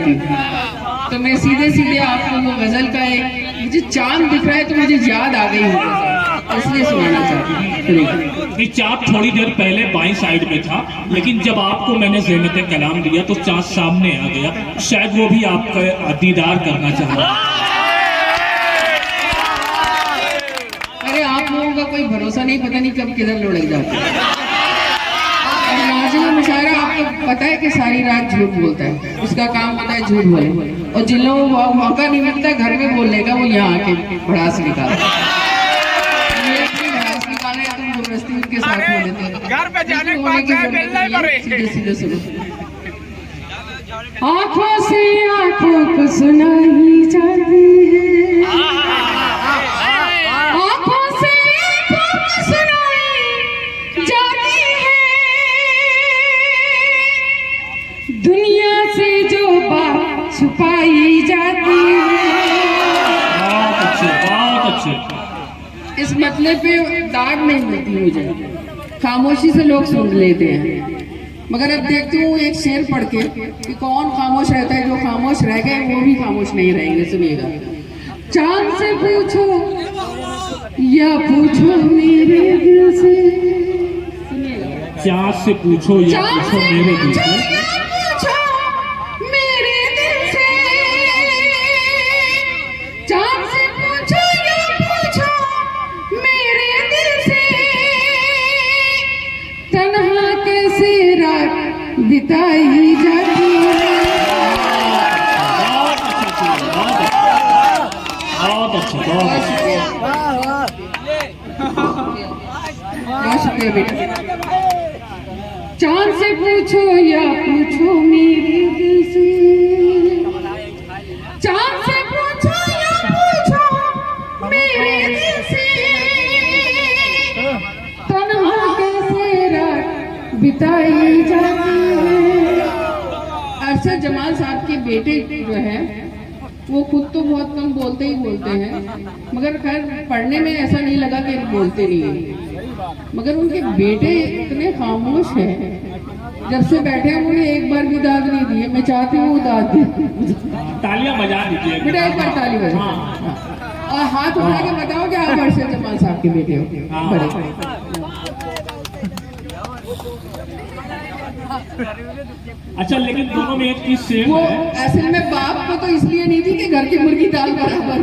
चाहती हूँ। तो मैं सीधे सीधे आपको वो गजल का एक, मुझे चांद दिख रहा है तो मुझे याद आ गई होगी, इसलिए सुनाना चाहती हूँ। ये चाँद थोड़ी देर पहले बाईं साइड में था, लेकिन जब आपको मैंने ज़ेनत कलाम दिया तो चाँद सामने आ गया, शायद वो भी आपका दीदार करना चाह रहा। अरे आप लोगों का कोई भरोसा नहीं, पता नहीं कब किधर लुढ़क जाते हैं। और नाज़िम मुशायरा आपको पता है कि सारी रात झूठ बोलता है, उसका काम होता है झूठ बोले, और जिन लोगों को मौका नहीं मिलता घर में बोलने का, वो यहाँ आके भड़ास निकालते हैं। भड़ास निकाले तुम जबरदस्ती उनके साथ हो लेते हैं, घर पे जाने के सीधे सीधे सुनो। आँखों से आँखों को सुनाई जाती है, आँखों से आँखों को सुनाई जाती है, दुनिया से जो बात छुपाई जाती है। बहुत अच्छे, बहुत अच्छे। इस मतलब पे दाद नहीं मिलती मुझे, खामोशी से लोग सुन लेते हैं। मगर अब देखती हूँ एक शेर पढ़ के कि कौन खामोश रहता है, जो खामोश रह गए वो भी खामोश नहीं रहेंगे। सुनिएगा, चांद से पूछो या पूछो मेरे दिल से, सुनिएगा, चाँद से पूछो या पूछो मेरे दिल से, बिताई जाती है। बहुत अच्छा, बहुत शुक्रिया बेटा। चांद से पूछो या पूछो मेरे दिल से, चांद से पूछो या पूछो मेरे दिल से, तन्हा कैसे रात बिताई जाती है। अरशद जमाल साहब के बेटे जो है वो खुद तो बहुत कम बोलते ही बोलते हैं, मगर खैर पढ़ने में ऐसा नहीं लगा कि बोलते नहीं है, मगर उनके बेटे इतने खामोश हैं। जब से बैठे हैं उन्होंने एक बार भी दाद नहीं दी है। मैं चाहती हूँ दाद दी। तालियां बजा दीजिए बेटा, एक बार ताली बजा और हाथ उठा के बताओ कि आप अरशद जमाल साहब के बेटे हो। बड़े अच्छा, लेकिन दोनों में एक चीज सेम वो है। असल में बाप को तो इसलिए नहीं थी कि घर की मुर्गी दाल बराबर।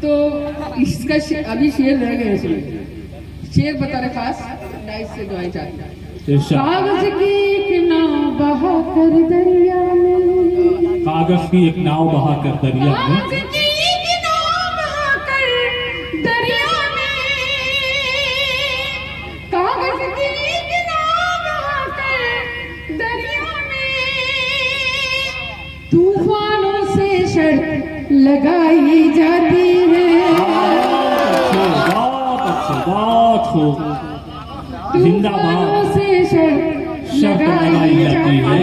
तो इसका अभी शेर रह गए, शेर बता रहे खास डाइस से दुआएं चाहते। कागज की एक नाव बहा कर दरिया में, कागज की एक नाव बहा कर दरिया में, तूफानों से शर्त लगाई जाती है। बहुत अच्छे, बहुत खूब। जिंदाबाद से शर्त लगाई जाती है।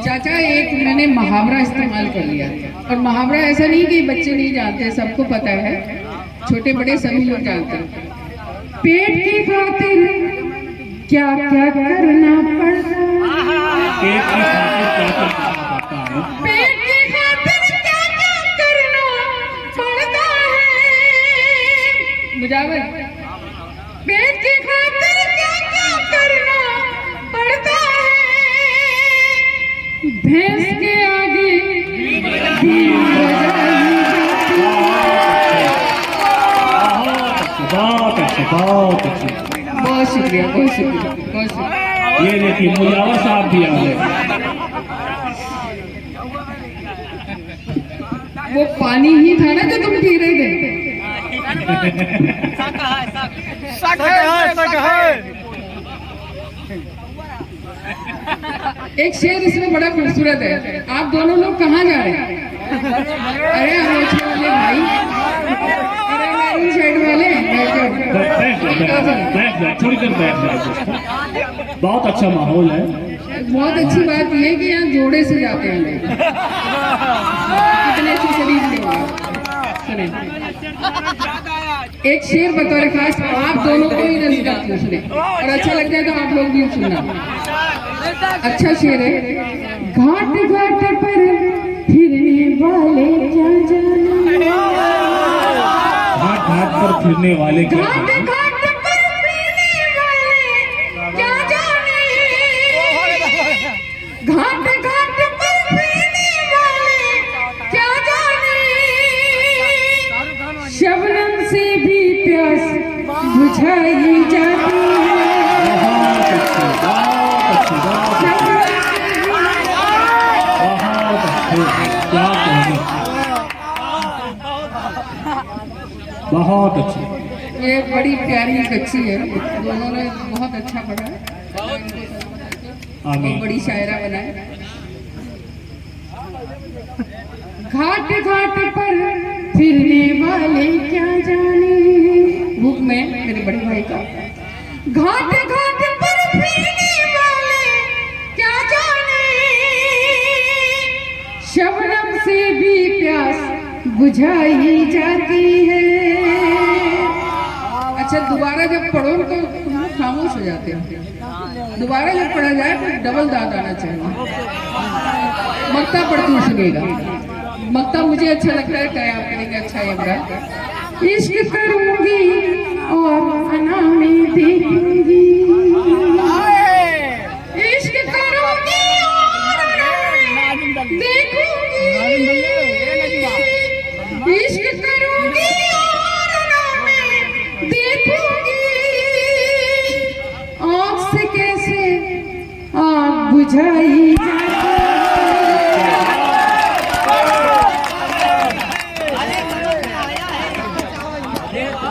चाचा, एक मैंने मुहावरा इस्तेमाल कर लिया, और मुहावरा ऐसा नहीं कि बच्चे नहीं जानते, सबको पता है, छोटे बड़े सभी लोग जानते हैं। पेट की खातिर क्या क्या करना पड़ता है, पेट की खातिर क्या क्या करना पड़ता है। मुजावर, पेट की खातिर क्या क्या करना पड़ता है, भैंस के आगे बहुत अच्छे, बहुत अच्छे। बहुत शुक्रिया, बहुत शुक्रिया, बहुत शुक्रिया। ये देखिए मुजावर साहब भी आ गए। वो पानी ही था ना जो तुम पी रहे थे। एक शेर इसमें बड़ा खूबसूरत है। आप दोनों लोग कहाँ जा रहे हैं? अरे अनोखे वाले भाई, अरे मैरून शर्ट वाले, थोड़ी देर बैठ जाए। बहुत अच्छा माहौल है। बहुत अच्छी बात यह है कि यहाँ जोड़े से जाते हैं लोग। कितने अच्छे शरीफ लोग हैं। एक शेर बतौर खास आप दोनों को ही नसीहत पूछने और अच्छा लग जाए तो आप लोग भी सुनना। अच्छा शेर है। घाट घाट पर फिरने वाले क्या जाने, घाट घाट पर फिरने वाले क्या घाट जाने, घाट पर फिरने वाले क्या जाने, घाट घाट पर फिरने वाले क्या जाने, शबनम से भी प्यास बुझाई जाती है। बहुत अच्छी। ये बड़ी प्यारी कच्ची है, दोनों ने बहुत अच्छा पढ़ा है, आमीन। बड़ी शायरा बना है। घाट घाट पर फिरने वाले क्या जाने, बुक में मेरे बड़े भाई का। घाट घाट पर फिरने वाले क्या जाने, शबनम से भी प्यास बुझाई जाती है। अच्छा दोबारा जब पढ़ो तो तुम लोग खामोश हो जाते हो, दोबारा जब पढ़ा जाए तो डबल दाद आना चाहिए। मक्ता पढ़ती सुनेगा, मक्ता मुझे अच्छा लगता है, क्या आप करेंगे अच्छा है बुरा। इश्क करूंगी और अना में देखूंगी, इश्क करूंगी और अना में देखूंगी, इश्क करूंगी और अना में देखूंगी, आँख से कैसे आग बुझाई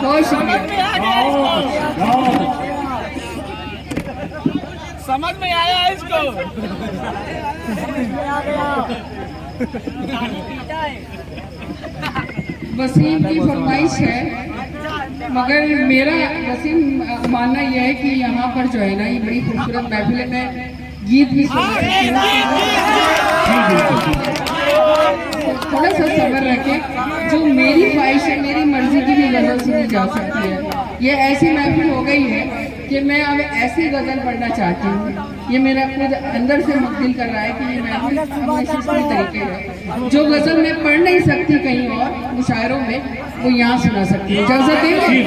बहुत शुक्रिया। समझ में आया इसको। वसीम की फरमाइश है, मगर मेरा वसीम मानना यह है कि यहाँ पर जो है ना ये बड़ी खूबसूरत महफिल में गीत भी सुन थोड़ा सा सब्र रखें। जो मेरी ख्वाहिश है, मेरी मर्जी की भी गज़ल सुनी जा सकती है। ये ऐसी महफिल हो गई है कि मैं अब ऐसी गज़ल पढ़ना चाहती हूँ। ये मेरा खुद अंदर से मुक्तिल कर रहा है कि ये महफिल अपने सिस्टम तरीके है। जो गज़ल मैं पढ़ नहीं सकती कहीं और मुशायरों में, वो यहाँ सुना सकती है। इजाज़त देंगे?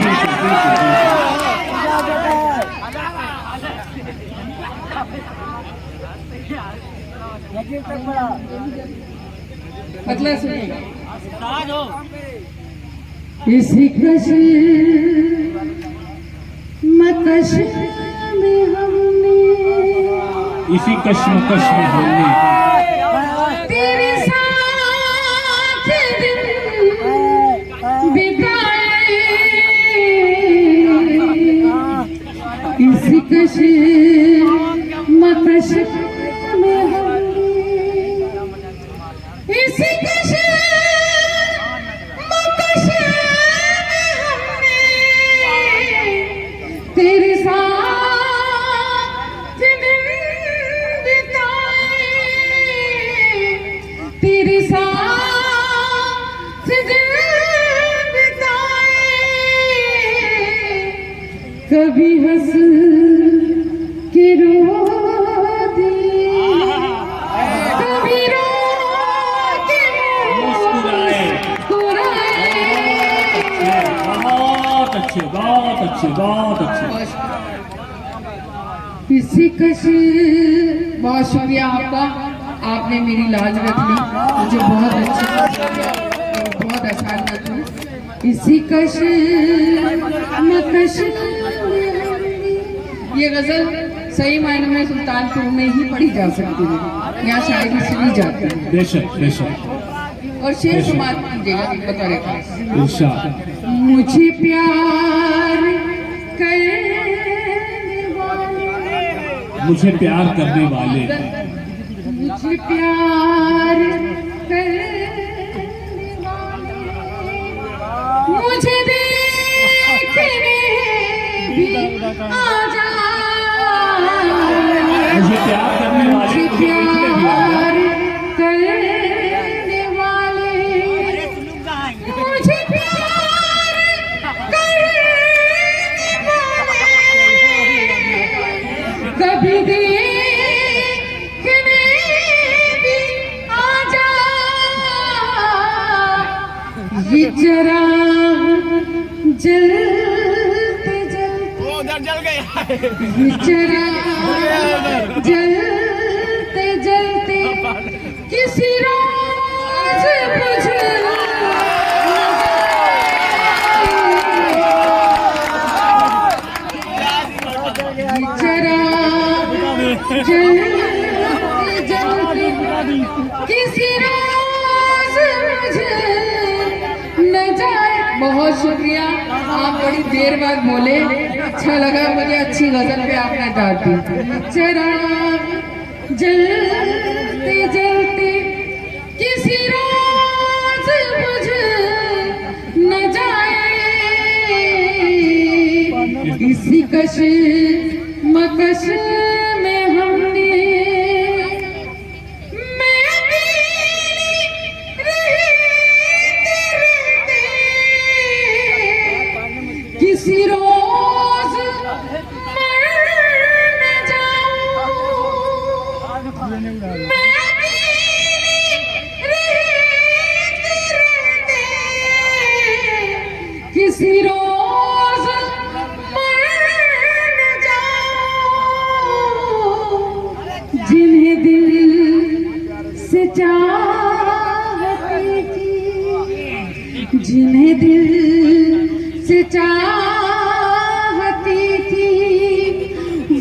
मतलब सुनिए, इसी कश्मकश में हमने, इसी कश्मकश में हमने तेरे साथ दिन बिताए, इसी कश्मकश में हमने, इसी कश्मकश में हमने तेरे साथ दिन बिताए, तेरे साथ दिन बिताए, कभी हंस के रो दिए, कभी रो के मुस्कुराए। बहुत अच्छे, बहुत अच्छे, बहुत अच्छे। इसी बहुत शुक्रिया आपका, आपने मेरी लाज रख ली, मुझे बहुत अच्छी बहुत आसान लगी। इसी कश्मकश ये गजल सही मायने में सुल्तानपुर में ही पढ़ी जा सकती है, यहाँ शायरी सुनी जाती है। बेशक बेशक। और शेर समाप्त कीजिएगा बतौर खास। इरशाद। मुझे प्यार करने वाले, मुझे प्यार करने वाले, मुझे प्यार करने वाले, मुझे देखने भी आ जाए, मुझे प्यार करने वाले, मुझे मुझे देखने भी आ जाए। प्यार करने वाले, मुझे प्यार करने जलते जलते उधर जल गया चिराग जलते जलते किसी रोज बुझे चिराग जलते जलते किसी रोज मुझे न जाए। बहुत शुक्रिया, आप बड़ी देर बाद बोले, अच्छा लगा मुझे, अच्छी गजल पे आपने डाल दी। चिराग जलते जलते किसी रोज मुझे न जाए, इसी कश मकश में हमने मैं भी रहते रहते किसी रोज मर न जाऊं। मैं भी रहते रहते किसी रोज मर न जाऊं। जिन्हें दिल से चाहती थी, जिन्हें दिल से चाहती थी,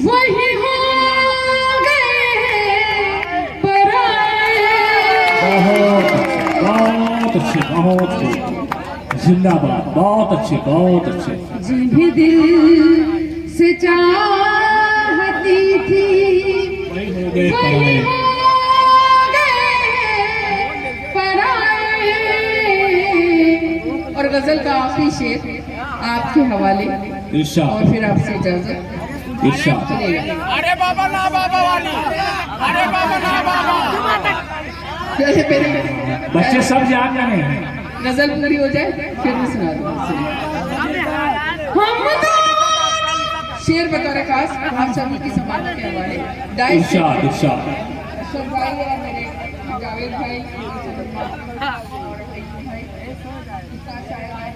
वही हो गए पराए। बहुत अच्छे, बहुत अच्छे, जिंदाबाद, बहुत अच्छे, बहुत अच्छे। जिन्हें दिल से चाहती थी, वही हो गए वही पराए। हो गए पराए। और गजल का आखिरी शेर आपके हवाले, इरशाद, और फिर आपसे इजाजत। इरशाद। चलेगा। अरे बाबा ना बाबा वाली, अरे बाबा ना बाबा। पहले पहले बच्चे सब जान रहे हैं। गजल पूरी हो जाए फिर मैं सुना दूंगा। हम तो शेर बतौर खास आप सभी की समाज के हवाले इरशाद, इरशाद। अशरफ भाई और मेरे जावेद भाई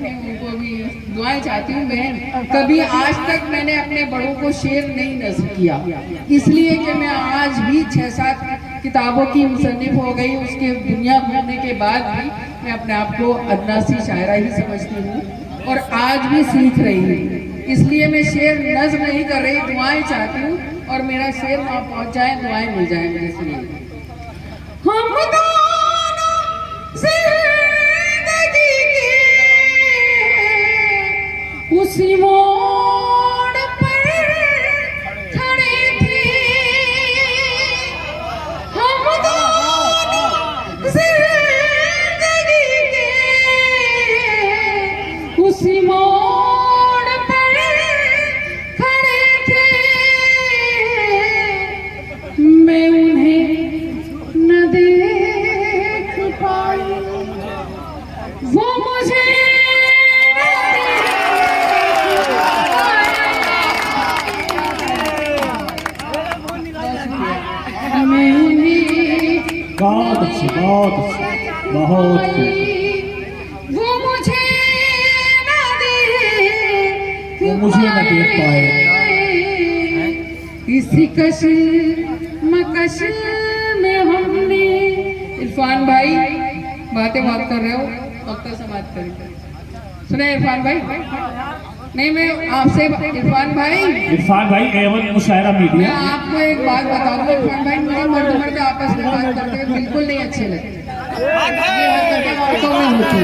उनको भी दुआएं चाहती हूँ। मैं कभी आज तक मैंने अपने बड़ों को शेर नहीं नज़्म किया, इसलिए कि मैं आज भी 6-7 किताबों की मुसन्निफ हो गई। उसके दुनिया घूमने के बाद भी मैं अपने आप को अदना सी शायरा ही समझती हूँ और आज भी सीख रही हूँ। इसलिए मैं शेर नज़्म नहीं कर रही, दुआएं चाहती हूँ और मेरा शेर वहाँ पहुँच जाए, दुआएं मिल जाए मेरे से। हम दोनों जिंदगी के उसी मोड़ पर खड़े थे। हम दोनों जिंदगी के उसी मोड़ पर खड़े थे। मैं उन्हें न देख पाई, वो मुझे न देख। मैं उन्हें बहुत अच्छे, बहुत अच्छे, बहुत अच्छे। वो मुझे न देख वो मुझे न देख पाए। इसी कश मकश में हमने। इरफान भाई बातें बहुत कर रहे हो, वक्त समाज करें। सुने इरफान भाई? नहीं, मैं आपसे इरफान भाई एवं मुशायरा मैं मीडिया। आपको एक बात बताऊंगा इरफान भाई, मुझे मर्द आपस में बात करते हुए बिल्कुल नहीं अच्छे लगते। ये हरकतें औरतों में होती है।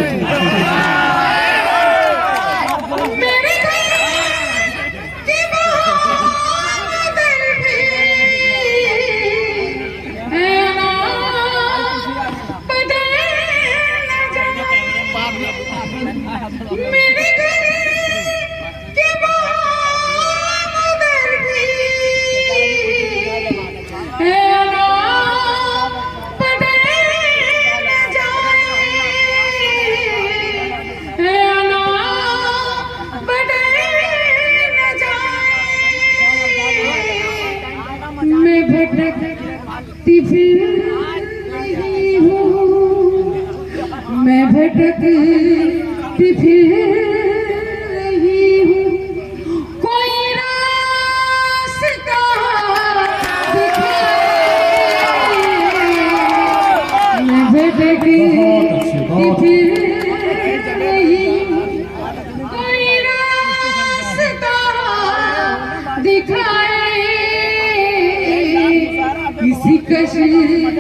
मेरे घर की बहादुर भी है ना, बदल न जाए। मेरे घर की बहादुर भी है ना, बदल न जाए। है ना, बदल न जाए। मैं भटकती फिर रही हूँ, मैं भटकती फिर रही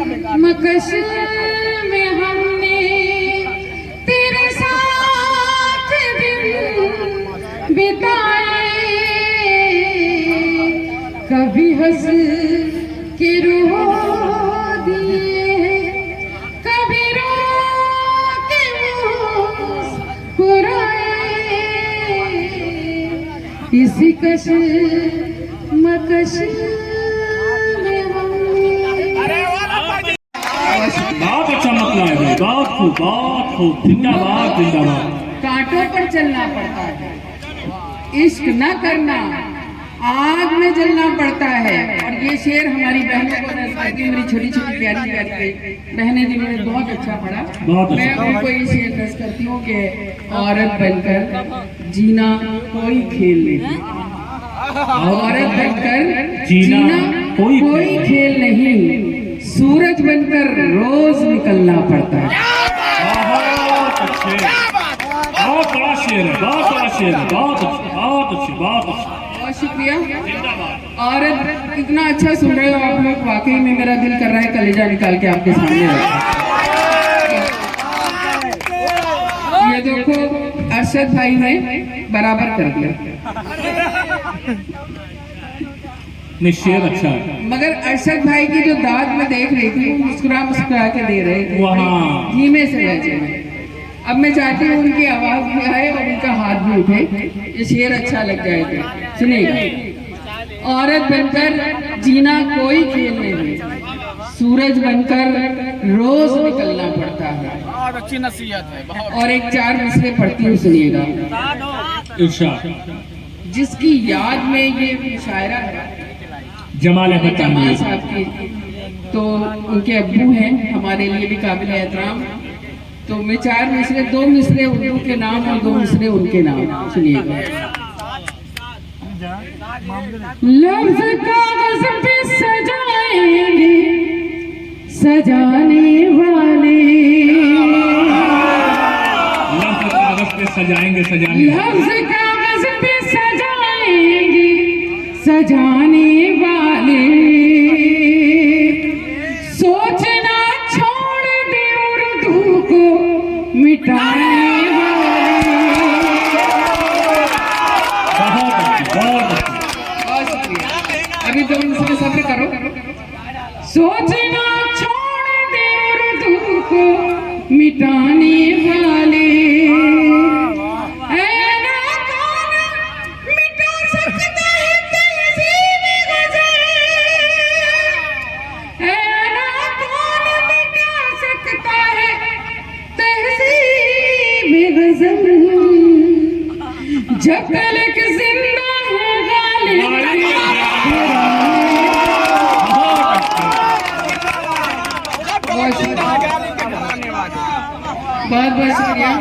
मकश में हमने तेरे साथ दिन बिताए, कभी हंस के रो दिए, कभी रो के मुस्कुराए, इसी कश मकश में हमने। बहुत अच्छा मसला है भाई, बहुत खूब, जिंदाबाद जिंदाबाद। कांटों पर चलना पड़ता है, इश्क न करना आग में जलना पड़ता है। और ये शेर हमारी बहनों को नजर, मेरी छोटी छोटी प्यारी प्यारी बहनें जिन्होंने बहुत अच्छा पढ़ा, बहुत मैं अच्छा। उनको ये शेर दर्ज करती हूँ कि औरत बनकर जीना कोई खेल नहीं, औरत बनकर जीना कोई खेल नहीं, सूरज बनकर रोज निकलना पड़ता है। बहुत अच्छे, बहुत बड़ा शेर है, बहुत बड़ा शेर है, बहुत अच्छे, बहुत अच्छे, बहुत अच्छे। बहुत शुक्रिया। औरत इतना अच्छा सुन रहे हो आप लोग, वाकई में मेरा दिल कर रहा है कलेजा निकाल के आपके सामने रखूं। ये देखो अरशद भाई ने बराबर कर दिया, नहीं शेर अच्छा है। मगर अरशद भाई की जो दाद में देख रही थी वो मुस्कुरा मुस्कुरा के दे रहे थे वहाँ। धीमे से लहजे में। अब मैं चाहती हूँ उनकी आवाज भी आए और उनका हाथ भी उठे, ये शेर अच्छा लग जाएगा। सुनिए। औरत बनकर जीना कोई खेल नहीं, सूरज बनकर रोज निकलना पड़ता है। बहुत अच्छी नसीहत है, बहुत। और एक चार मिसरे पढ़ती हूँ, सुनिएगा। इरशाद। जिसकी याद में ये शायरा है जमाल अहमद जमाल तानवी साहब की, तो उनके अब्बू हैं, हमारे लिए भी काबिल एहतराम। तो मैं चार मिसरे, दो मिसरे उर्दू के नाम और दो मिसरे उनके नाम, सुनिएगा। लफ्ज़ कागज़ पे सजाएंगे सजाने वाले, लफ्ज़ कागज पे सजाएंगे सजाने वाले। लफ्ज़ कागज़ पे सजाएंगे सजाने वाले, सोचना छोड़ दे उर्दू को मिटाने वाले। बहुत अच्छी, बहुत अच्छी। बहुत शुक्रिया। अभी तो इनसे सब्र करो। सोचना छोड़ दे उर्दू को मिटाने वाले, ऐ ना कौन मिटा सकता है तहज़ीब ग़ज़ल, ऐ ना कौन मिटा सकता है तहज़ीब ग़ज़ल, जब तक जिंदा है गालिब। बहुत बहुत शुक्रिया,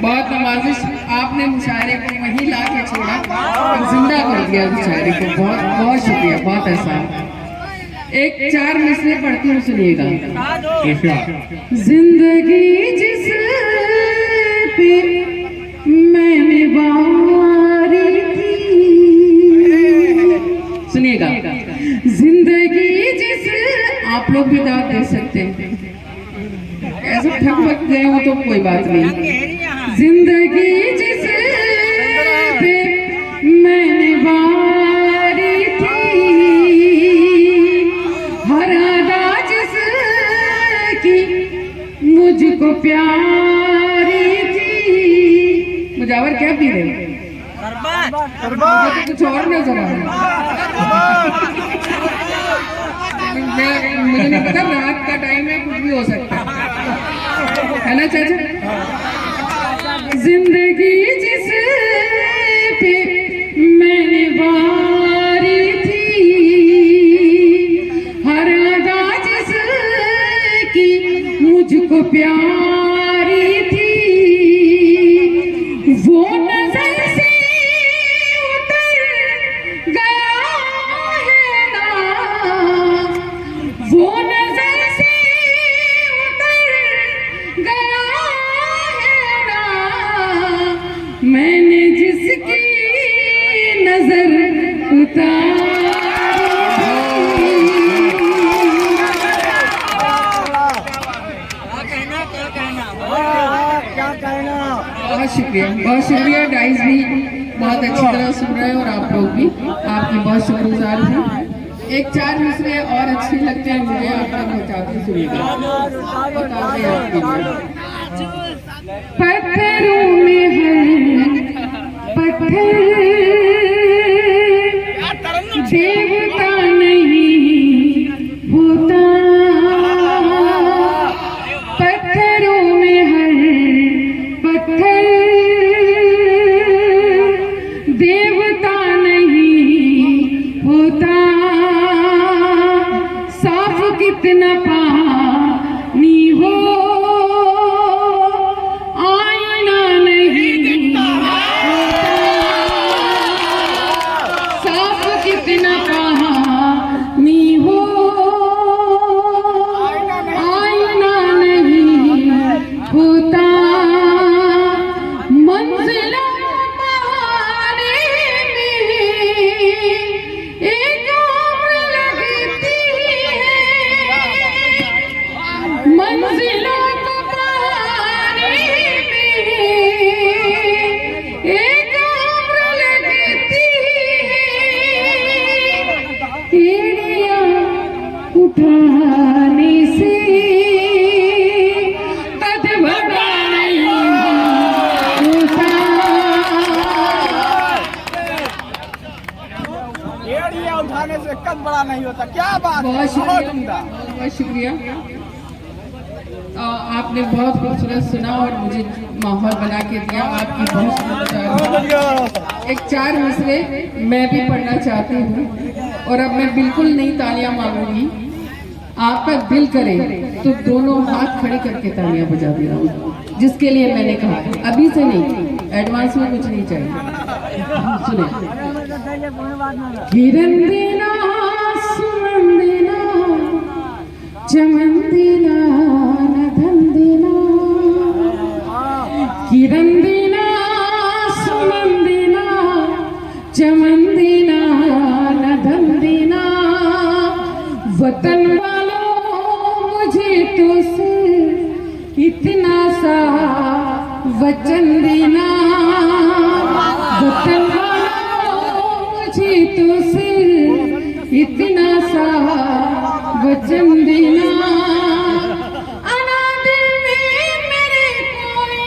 बहुत नवाजिश। आपने मुशायरे को वहीं ला के छोड़ा और जिंदा कर दिया मुशायरे को। बहुत बहुत शुक्रिया, बहुत एहसान। एक चार मिसरे पढ़ती हूँ, सुनिएगा। इरशाद। जिंदगी जिस पे मैंने वारी थी, सुनिएगा। जिंदगी जिस, आप लोग भी दाद दे सकते हैं, ऐसा थक वक गए हो तो कोई बात नहीं। जिंदगी जिस पे मैंने वारी थी, हर अदा जिस की मुझको प्यारी थी। मुजावर क्या पी रहे हो? मुझे तो कुछ और नजर आ रहा है। मुझे नहीं पता, रात का टाइम है, कुछ भी हो सकता है ना चाचा? जिंदगी जिस पे मैंने वारी थी, हर अदा जिस की मुझको प्यारी थी, वो नजर से उतर गया है ना, वो नजर से उतर गया है ना, मैंने जिसकी नजर उतारी। बहुत शुक्रिया गाइस भी बहुत अच्छी तरह सुन रहे हैं और आप लोग भी आपकी बहुत शुक्रगुजार हूँ। एक 4 मिसरे और अच्छे लगते हैं मुझे, आप तक पहुँचाते सुनिएगा। बताते हैं आपके लिए। पत्थरों में है पत्थर देवता नहीं होता, पत्थरों में हर पत्थर देवता नहीं होता, साफ कितना पानी हो आईना नहीं होता, साफ कितना पानी हो आईना नहीं होता, मंजिलों पाने में एक उम्र लगती है, मंजिलों को पाने में एक उम्र लगती है, एड़ियां उठाने से कद बड़ा नहीं होता। एड़ियां उठाने से कद बड़ा नहीं होता। क्या बात है, बहुत बहुत उम्दा। बहुत शुक्रिया। आपने बहुत खूबसूरत सुना और मुझे माहौल बना के दिया, आपकी बहुत शुक्रिया। एक 4 मिसरे मैं भी पढ़ना चाहती हूँ और अब मैं बिल्कुल नहीं तालियां मांगूंगी, आपका दिल करे तो दोनों हाथ खड़े करके तालियां बजा देना, जिसके लिए मैंने कहा अभी से नहीं, एडवांस में कुछ नहीं चाहिए। सुने। किरण देना सुमन देना चमन देना न धन देना, किरण देना सुमन देना चमन देना न धन देना, वतन वालों मुझे तो सिर्फ इतना सा वचन देना, वतन वालों मुझे तो सिर्फ इतना सा वचन देना, अनादिल में मेरे कोई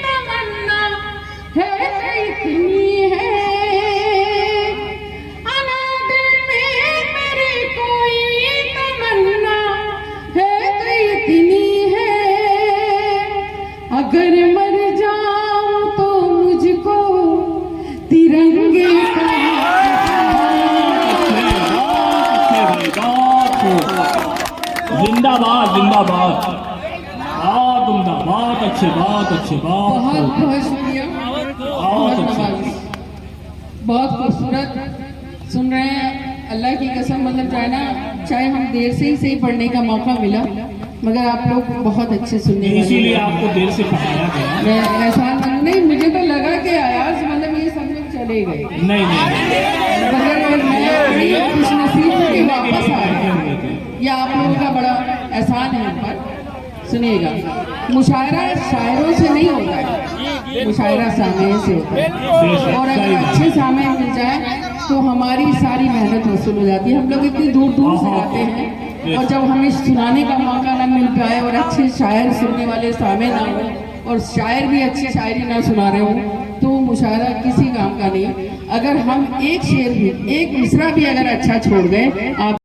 तमन्ना है तो इतनी है, अनादिल में मेरे कोई तमन्ना है तो इतनी है, अगर मर जाऊं तो मुझको तिरंगे का जिंदाबाद जिंदाबाद, बहुत उम्दा, बहुत अच्छे, बहुत अच्छे, बहुत बहुत बहुत शुक्रिया। बहुत अच्छे। नवाज़ी। बहुत खूबसूरत सुन रहे हैं, अल्लाह की कसम, मतलब जो है ना, चाहे हम देर से ही सही पढ़ने का मौका मिला मगर आप लोग बहुत अच्छे सुनने वाले इसीलिए हैं। आपको देर से पढ़ाया गया। मैं एहसान नहीं, मुझे तो लगा कि आयाज मतलब ये सब लोग चले गए, नहीं नहीं, मगर मैं खुश नसीब के वापस आ गए, यह आप लोगों का बड़ा एहसान है हम पर। सुनिएगा, मुशायरा शायरों से नहीं होता है, मुशायरा सामे से होता है, और अगर अच्छे सामे मिल जाए तो हमारी सारी मेहनत वसूल हो जाती है। हम लोग इतनी दूर दूर से आते हैं और जब हमें सुनाने का मौका ना मिल पाए और अच्छे शायर सुनने वाले सामे ना हो और शायर भी अच्छी शायरी ना सुना रहे हो तो मुशायरा किसी काम का नहीं। अगर हम एक शेर भी, एक मिसरा भी अगर अच्छा छोड़ गए, आप